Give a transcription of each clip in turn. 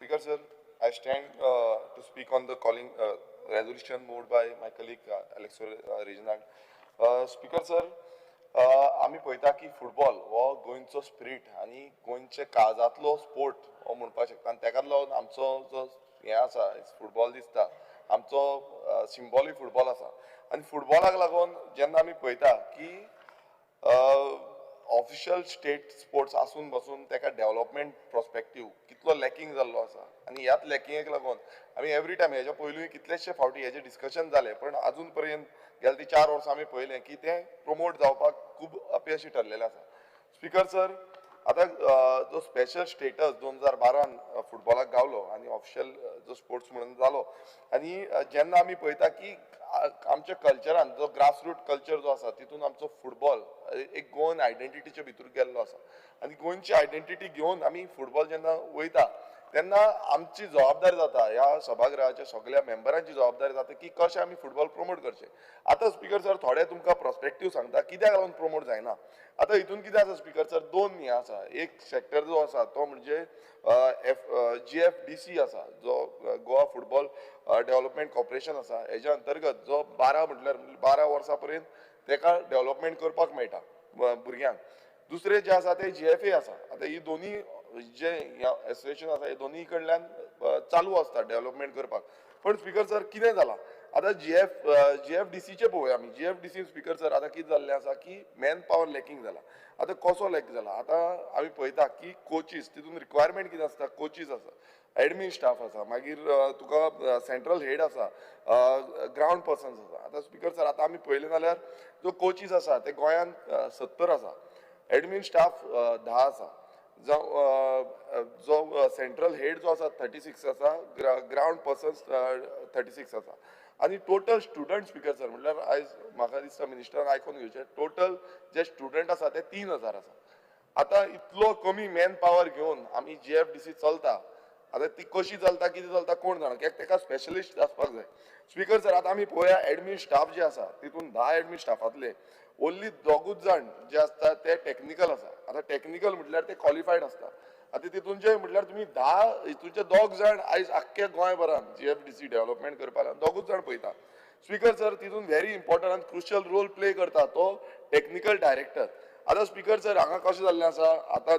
Speaker, sir, I stand to speak on the calling resolution moved by my colleague Alexor Reginald. Speaker, sir, आम्ही पळयता की football हो गोंयचो spirit आनी गोंयचे काळजांतलो स्पोर्ट हो म्हणपाक शकता आनी ताका लागून आमचो जो हें आसा फुटबॉल दिसता आमचो सिंबॉलूय फुटबॉल आसा आनी फुटबॉलाक लागून जेन्ना आमी पळयता की ऑफिशियल स्टेट स्पोर्ट्स आसून बसून ताका डेव्हलपमेंट प्रोस्पेक्टीव कितलो लॅकिंग जाल्लो आसा आनी ह्याच लॅकिंगेक लागून आमी एवरी टायम हेच्या पयलूय कितलेशे फावटी हेजें डिस्कशन जालें पण अजून पर्यंत गेल्या ती 4 वर्सां आमी पळयलें की तें प्रमोट जावपाक खूब अपयशी ठरलेलें आसा. स्पीकर सर, आता जो स्पेशल स्टेटस 2012 फुटबॉलाक गावलो आनी ऑफिशियल जो स्पोर्ट्स म्हणून जालो आनी जेन्ना आमी पळयता की आमच्या कल्चरान जो ग्रासरूट कल्चर जो आसा तितून आमचो फुटबॉल एक गोवन आयडेंटिटीचे भितर गेल्लो आसा आनी गोंयची आयडेंटिटी घेवन आमी फुटबॉल जेन्ना वयता तेन्ना आमची जबाबदारी जाता ह्या सभागृहाच्या सगळ्या मेंबरांची जबाबदारी जाता की कशें आमी फुटबॉल प्रमोट करचें. आतां स्पीकर सर थोडे तुमकां प्रोस्पेक्टीव सांगता कित्याक लागून प्रमोट जायना. आतां हितून कितें आसा स्पीकर सर, दोन हें आसा. एक सेक्टर जो आसा तो म्हणजे GFDC आसा जो गोवा फुटबॉल डेव्हलपमेंट कॉर्पोरेशन आसा हेज्या अंतर्गत जो 12 वर्सां पर्यंत ताका डेव्हलपमेंट करपाक मेळटा भुरग्यांक. दुसरे जे आसा ते GFA आसा. आतां ही दोनी जे एसोसिएशन आसा हे दोनी कडल्यान चालू आसता डेव्हलपमेंट करपाक. पण स्पीकर सर कितें जाला आतां GFDCचे पळोवया आमी. GFDC स्पीकर सर आतां कितें जाल्लें आसा की मॅन पॉवर लॅकिंग जाला. आतां कसो लॅक जाला आतां आमी पळयता की कोचीस तितून रिक्वायरमेंट कितें आसता, कोचीस आसा, एडमीन स्टाफ आसा, मागीर तुका सेंट्रल हेड आसा, ग्राउंड पर्सन्स आसा. आतां स्पीकर सर आतां आमी पळयलें जाल्यार जो कोचीस आसा ते गोंयान 70 आसा, एडमीन स्टाफ 10 आसा, जो सेंट्रल हेड जो आसा 36 आसा, ग्राउंड पर्सन्स 36 आसा आनी टोटल स्टुडंट स्पीकर सर म्हटल्यार आयज म्हाका दिसता मिनिस्टरान आयकून घेवचें टोटल जे स्टुडंट आसा ते 3000 आसा. आतां इतलो कमी मॅन पॉवर घेवन आमी GFDC चलता. आतां ती कशी चलता कितें चलता कोण जाणा, कित्याक ताका स्पेशलिस्ट आसपाक जाय. स्पीकर सर आतां आमी पळोवया एडमीन स्टाफ जे आसा तितून 10 एडमीन स्टाफांतले ओन्ली दोगूच जाण जे आसता ते टेक्निकल आसा. आतां टेक्निकल म्हटल्यार ते क्वॉलिफायड आसता. आतां तितूनचे म्हटल्यार तुमी 10 हितूनचे दोग जाण आयज आख्ख्या गोंयभरान GFDC डेव्हलपमेंट करपाक दोगूच जाण पळयता. स्पीकर सर तितून व्हेरी इम्पॉर्टंट आनी क्रुशियल रोल प्ले करता तो टेक्निकल डायरेक्टर. आतां स्पीकर सर हांगा कशें जाल्लें आसा, आतां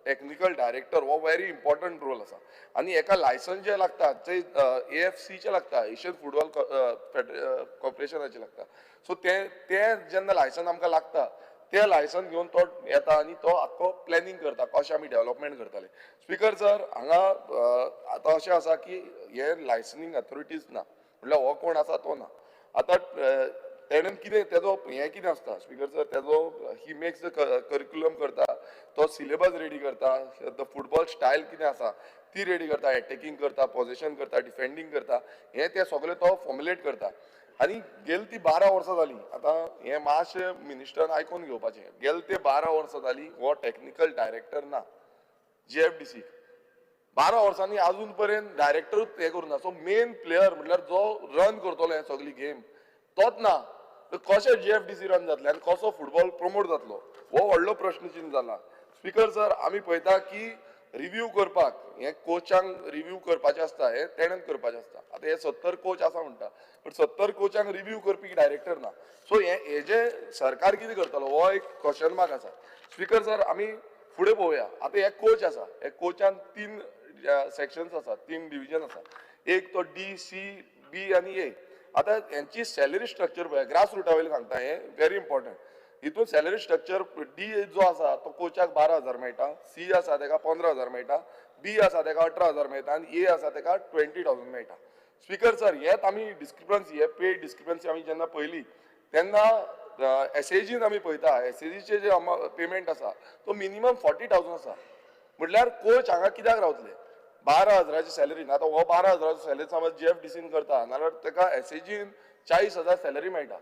टेक्निकल डायरेक्टर हो व्हेरी इम्पॉर्टंट रोल आसा आनी हेका लायसन्स जे लागता ते AFCचे लागता, एशियन फुटबॉल कॉर्पोरेशनाचे लागता. सो ते जेन्ना लायसन आमकां लागता ते लायसन घेवन तो येता आनी तो आख्खो प्लॅनिंग करता कशें आमी डेव्हलपमेंट करतले. स्पीकर सर हांगा आतां अशें आसा की हे लायसनींग अथॉरिटीज ना म्हटल्यार हो कोण आसा तो ना. आतां तेणेन कितें तेजो हें कितें आसता स्पीकर सर, तेजो ही मेक्स द करिक्युलम करता, तो सिलेबस रेडी करता, द फुटबॉल स्टायल कितें आसा ती रेडी करता, एटॅकिंग करता, पोझिशन करता, डिफेंडींग करता, हें ते सगळें तो फॉर्मुलेट करता. आनी गेली ती 12 वर्सां जालीं. आतां हें मातशें मिनिस्टरान आयकून घेवपाचें. गेले ते 12 वर्सां जालीं हो टेक्निकल डायरेक्टर ना GFDC. 12 वर्सांनी अजून पर्यंत डायरेक्टरूच हें करूं ना. सो मेन प्लेयर म्हटल्यार जो रन करतलो हें सगळी गेम तोच ना. कशें GFDC रन जातलें आनी कसो फुटबॉल प्रमोट जातलो हो व्हडलो प्रश्नचिन्ह जाला. स्पीकर सर आमी पळयता की रिव्यू करपाक हें कोचांक रिव्यू करपाचें आसता, हें तेणेन करपाचें आसता. आतां हे 70 कोच आसा म्हणटा पण 70 कोचांक रिव्यू करपी डायरेक्टर ना. सो हे जे सरकार कितें करतलो हो एक क्वेश्चन मार्क आसा. स्पीकर सर आमी फुडें पळोवया. आतां हे कोच आसा, हे कोचान 3 सेक्शन्स आसा, 3 डिविजन आसा. एक तो D, C, B आनी A. आतां हेंची सॅलरी स्ट्रक्चर पळय, ग्रास रुटा वयलें सांगता, हें व्हेरी इम्पॉर्टंट. हितून सॅलरी स्ट्रक्चर D जो आसा तो कोचाक 12,000 मेळटा, C आसा ताका 15,000 मेळटा, B आसा ताका 18,000 मेळटा आनी A आसा ताका 20,000 मेळटा. स्पीकर सर हेच आमी डिस्क्रिपन्सी, हे पेड डिस्क्रिपन्सी आमी जेन्ना पळयली तेन्ना SAGन आमी पळयता, SAGचे जे पेमेंट आसा तो मिनिमम 40,000 आसा. म्हटल्यार कोच हांगा कित्याक रावतले 12,000ची सॅलरीन. आतां हो 12,000ची सॅलरी समज GFDCन करता नाल्यार ताका SAGन 40,000 सॅलरी मेळटा.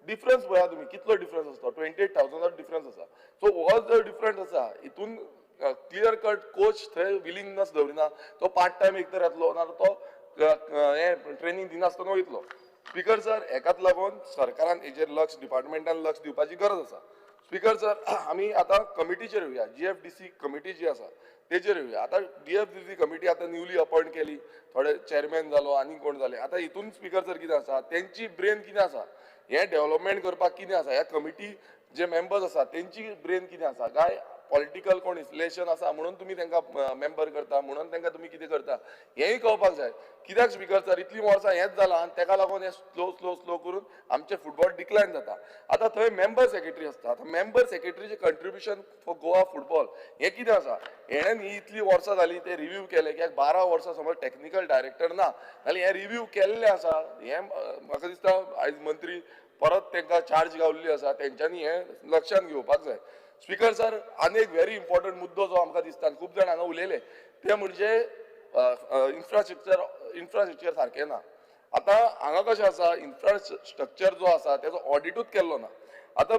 डिफरन्स पळया तुमी कितलो डिफरन्स आसता, 28,000 डिफरन्स आसा. सो हो जो डिफरन्स आसा हितून क्लियर कट कोच थंय विलिंगनस दवरिना. तो पार्ट टायम एक तर येतलो नाल्यार तो हें ट्रेनिंग दिनासतना वयतलो. स्पीकर सर हेकाच लागून सरकारान हेजेर लक्ष, डिपार्टमेंटान लक्ष दिवपाची गरज आसा. स्पीकर सर आमी आतां कमिटीचेर येवया. GFDC कमिटी जी आसा तेजेर येवया. आतां DFCC कमिटी आतां न्यूली अपॉइंट केली, थोडे चेअरमॅन जालो आनी कोण जाले. आतां हितून स्पीकर सर कितें आसा, तेंची ब्रेन कितें आसा, हें डेव्हलपमेंट करपाक कितें आसा, ह्या कमिटी जे मेंबर्स आसा तेंची ब्रेन कितें आसा, काय पॉलिटिकल कोण इन्फ्लेशन आसा म्हणून तुमी तांकां मेंबर करता, म्हणून तांकां तुमी कितें करता, हेंय कळपाक जाय. कित्याक स्पीकर सर इतलीं वर्सां हेंच जालां आनी ताका लागून हें स्लो करून आमचें फुटबॉल डिक्लायन जाता. आतां थंय मेंबर सेक्रेटरी आसता. आतां मेंबर सेक्रेटरीचें कंट्रिब्युशन फॉर गोवा फुटबॉल हें कितें आसा, हेणेन ही इतलीं वर्सां जालीं ते रिव्यू केले, कित्याक 12 वर्सां समज टॅक्निकल डायरेक्टर ना जाल्यार हें रिव्यू केल्लें आसा. हें म्हाका दिसता आयज मंत्री परत तांकां चार्ज गावल्ली आसा, तेंच्यांनी हें लक्षांत घेवपाक जाय. स्पीकर सर, आनी एक व्हेरी इम्पॉर्टंट मुद्दो जो आमकां दिसता, खूब जाण हांगा उलयले, ते म्हणजे इन्फ्रास्ट्रक्चर सारकें ना. आतां हांगा कशें आसा, इन्फ्रास्ट्रक्चर जो आसा तेजो ऑडिटूच केल्लो ना. आतां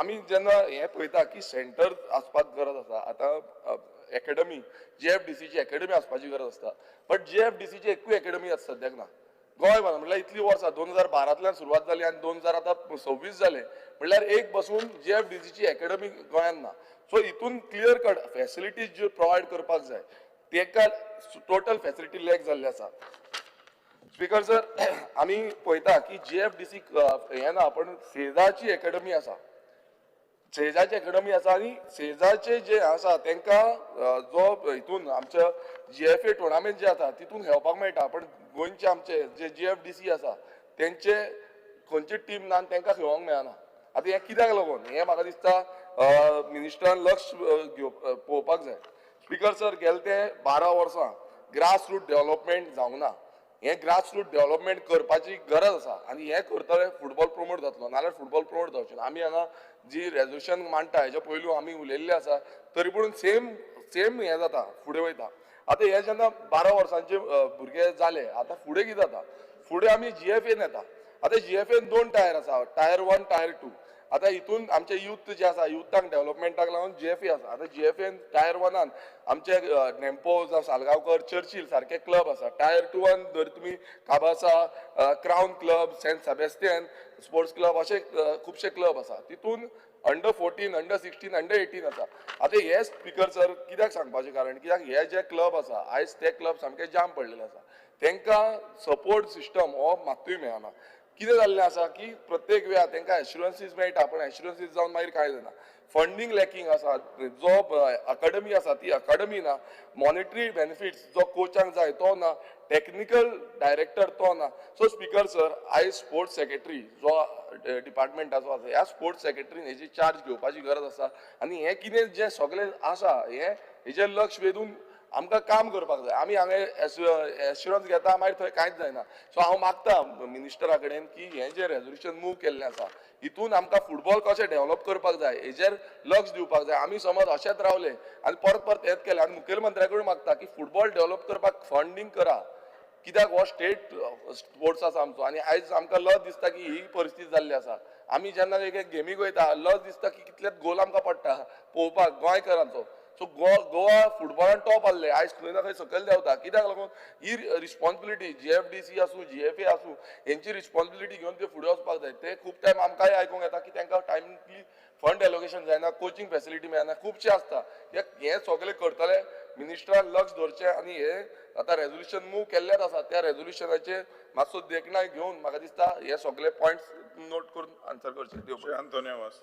आमी जेन्ना हें पळयता की सेंटर आसपाक गरज आसा, आतां एकेडमी JFDCची एकेडमी आसपाची गरज आसता, बट JFDCची एकूय एकेडमी आतां सद्याक ना. गोंयभर म्हणल्यार इतलीं वर्सां 2012तल्यान सुरवात जाली आनी 2026 जाले म्हणल्यार एक बसून JFDCची एकेडमी गोंयांत ना. सो हितून क्लियर कट फॅसिलिटीज ज्यो प्रोवायड करपाक जाय तेका टोटल फॅसिलिटी लॅक जाल्ले आसा. स्पीकर सर, आमी पळयता की JFDC हें ना, पण सेजाची एकेडमी आसा. सेजाची एकेडमी आसा आनी सेजाचे जे आसा तांकां जो हितून आमच्या GFA टुर्नामेंट जे जाता तितून खेळपाक मेळटा, पण गोंयचे आमचे जे JFDC आसा तेंचे खंयची टीम ना आनी तांकां खेळोंक मेळना. आतां हें कित्याक लागून, हें म्हाका दिसता मिनिस्टरान लक्ष पळोवपाक जाय. स्पीकर सर, गेले ते 12 वर्सां ग्रास रूट डेव्हलपमेंट जावंक ना. हें ग्रास रूट डेव्हलपमेंट करपाची गरज आसा आनी हें करतले फुटबॉल प्रमोट जातलो, नाल्यार फुटबॉल प्रमोट जावचें ना. आमी हांगा जी रेजोल्युशन मांडटा हेच्या पयलू आमी उलयल्ले आसा, तरी पूण सेम हें जाता, फुडें वयता. आतां हे जेन्ना 12 वर्सांचे भुरगे जाले, आतां फुडें कितें जाता, फुडें आमी GFAन येता. आतां GFAन 2 टायर आसा, टायर 1, टायर 2. आतां हितून आमचे यूथ जे आसा, युथाक डेव्हलपमेंटाक लागून JFA आसा. आतां JFAन टायर 1 आमचे नेम्पो जावं सालगांवकर, चर्चिल सारके क्लब आसा. टायर 2 जर तुमी काबासा, क्रावन club, saint Sebastian sports club अशे खुबशे क्लब आसा. तितून अंडर 14, अंडर 16, अंडर 18 आसा. आतां हे स्पीकर सर कित्याक सांगपाचें कारण, कित्याक हे जे क्लब आसा आयज ते क्लब सामके जाम पडलेले आसा. तांकां सपोर्ट सिस्टम हो मात्तूय मेळना. कितें जाल्लें आसा की प्रत्येक वेळार तांकां एश्युरन्सीस मेळटा, पण एश्युरन्सीस जावन मागीर कांय जायना. फंडींग लॅकिंग आसा, जो अकाडमी आसा ती अकाडमी ना, मॉनिटरी बेनिफिट्स जो कोचांक जाय तो ना, टेक्निकल डायरेक्टर तो ना. सो स्पीकर सर, आयज स्पोर्ट्स सेक्रेटरी जो डिपार्टमेंटाचो आसा, ह्या स्पोर्ट्स सेक्रेटरीन हेजी चार्ज घेवपाची गरज आसा आनी हें कितें जें सगळें आसा हेजेर लक्ष वेधून आमकां काम करपाक जाय. आमी हांगा एश्युरन्स घेता, मागीर थंय कांयच जायना. सो हांव मागता मिनिस्टरा कडेन की हें जें रेजोल्युशन मूव केल्लें आसा हितून आमकां फुटबॉल कशें डेव्हलप करपाक जाय हेजेर लक्ष दिवपाक जाय. आमी समज अशेंच रावले आनी परत हेंच केलें आनी मुखेलमंत्र्या कडेन मागता की फुटबॉल डेव्हलप करपाक फंडींग करा, कित्याक हो स्टेट स्पोर्ट्स आसा आमचो आनी आयज आमकां लज दिसता की ही परिस्थिती जाल्ली आसा. आमी जेन्ना एक गेमीक वयता लज दिसता की कितलेच गोल आमकां पडटा पळोवपाक गोंयकारांचो. सो गोवा फुटबॉलान टॉप आसले, आयज खंय ना खंय सकयल देंवता. कित्याक लागून ही रिस्पॉन्सिबिलिटी JFDC आसूं, GFA आसूं, हेंची रिस्पॉन्सिबिलिटी घेवन ते फुडें वचपाक जाय. ते खूब टायम आमकांय आयकूंक येता की तांकां टायमली फंड एलोकेशन जायना, कोचिंग फॅसिलिटी मेळना, खुबशें आसता. हें सगळें करतले मिनिस्टरान लक्ष दवरचें आनी हें आतां रेजोल्युशन मूव केल्लेच आसा, त्या रेजोल्युशनाचेर मातसो देखणाय घेवन म्हाका दिसता हे सगळे पॉयंट्स नोट करून आन्सर करचे. श्री अंतोनियो वास.